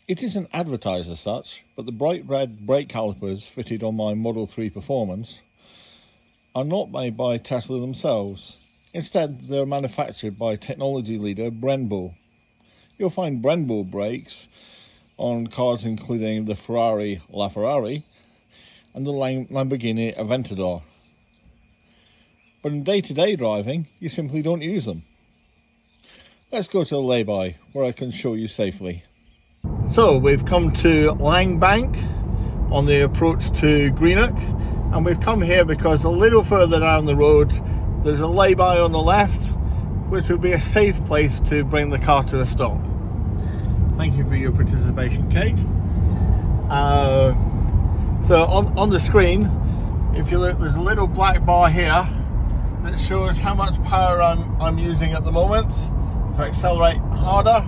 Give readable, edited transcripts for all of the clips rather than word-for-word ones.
It isn't advertised as such, but the bright red brake calipers fitted on my Model 3 Performance are not made by Tesla themselves. Instead, they're manufactured by technology leader Brembo. You'll find Brembo brakes on cars including the Ferrari LaFerrari and the Lamborghini Aventador. But in day-to-day driving, you simply don't use them. Let's go to the lay-by, where I can show you safely. So we've come to Langbank on the approach to Greenock, and we've come here because a little further down the road there's a lay-by on the left, which would be a safe place to bring the car to a stop. Thank you for your participation, Kate. So on the screen, if you look, there's a little black bar here that shows how much power I'm using at the moment. If I accelerate harder,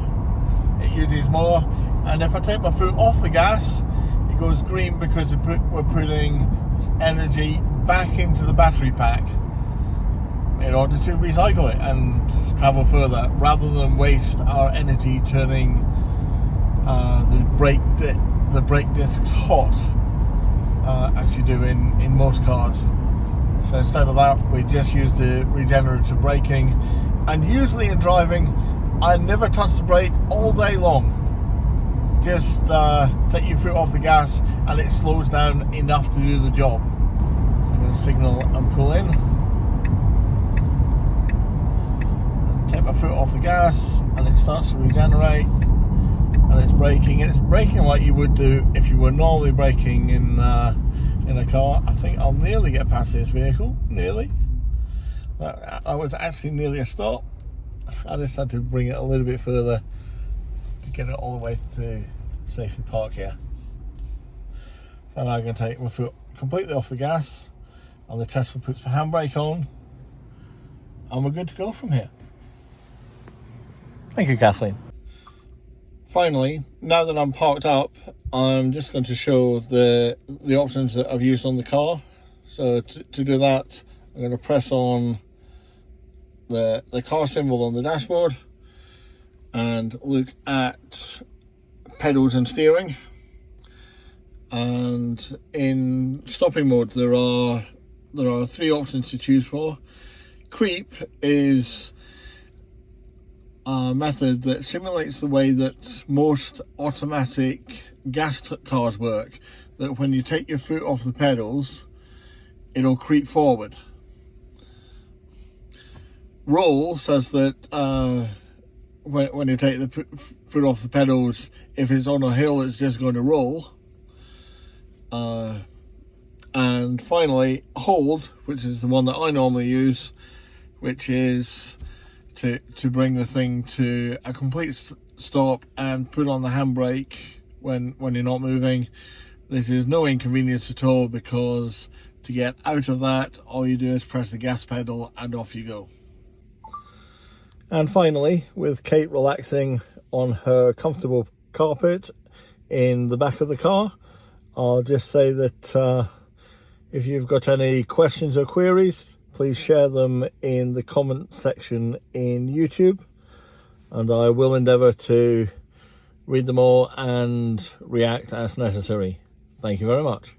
it uses more, and if I take my foot off the gas, it goes green because we're putting energy back into the battery pack in order to recycle it and travel further, rather than waste our energy turning the brake discs hot, as you do in most cars. So instead of that, we just use the regenerative braking, and usually in driving I never touch the brake all day long. Just take your foot off the gas and it slows down enough to do the job. I'm going to signal and pull in. And take my foot off the gas and it starts to regenerate, and it's braking. It's braking like you would do if you were normally braking in a car. I think I'll nearly get past this vehicle. Nearly. I was actually nearly a stop. I just had to bring it a little bit further to get it all the way to safely park here. So now I'm going to take my foot completely off the gas, and the Tesla puts the handbrake on, and we're good to go from here. Thank you, Kathleen. Finally, now that I'm parked up, I'm just going to show the options that I've used on the car. So to do that, I'm going to press on the car symbol on the dashboard and look at pedals and steering. And in stopping mode, there are 3 options to choose for. Creep is a method that simulates the way that most automatic gas cars work, that when you take your foot off the pedals, it'll creep forward. Roll says that when you take the foot off the pedals, if it's on a hill, it's just going to roll. And finally, hold, which is the one that I normally use, which is to bring the thing to a complete stop and put on the handbrake when you're not moving. This is no inconvenience at all, because to get out of that, all you do is press the gas pedal and off you go. And finally, with Kate relaxing on her comfortable carpet in the back of the car, I'll just say that if you've got any questions or queries, please share them in the comment section in YouTube, and I will endeavour to read them all and react as necessary. Thank you very much.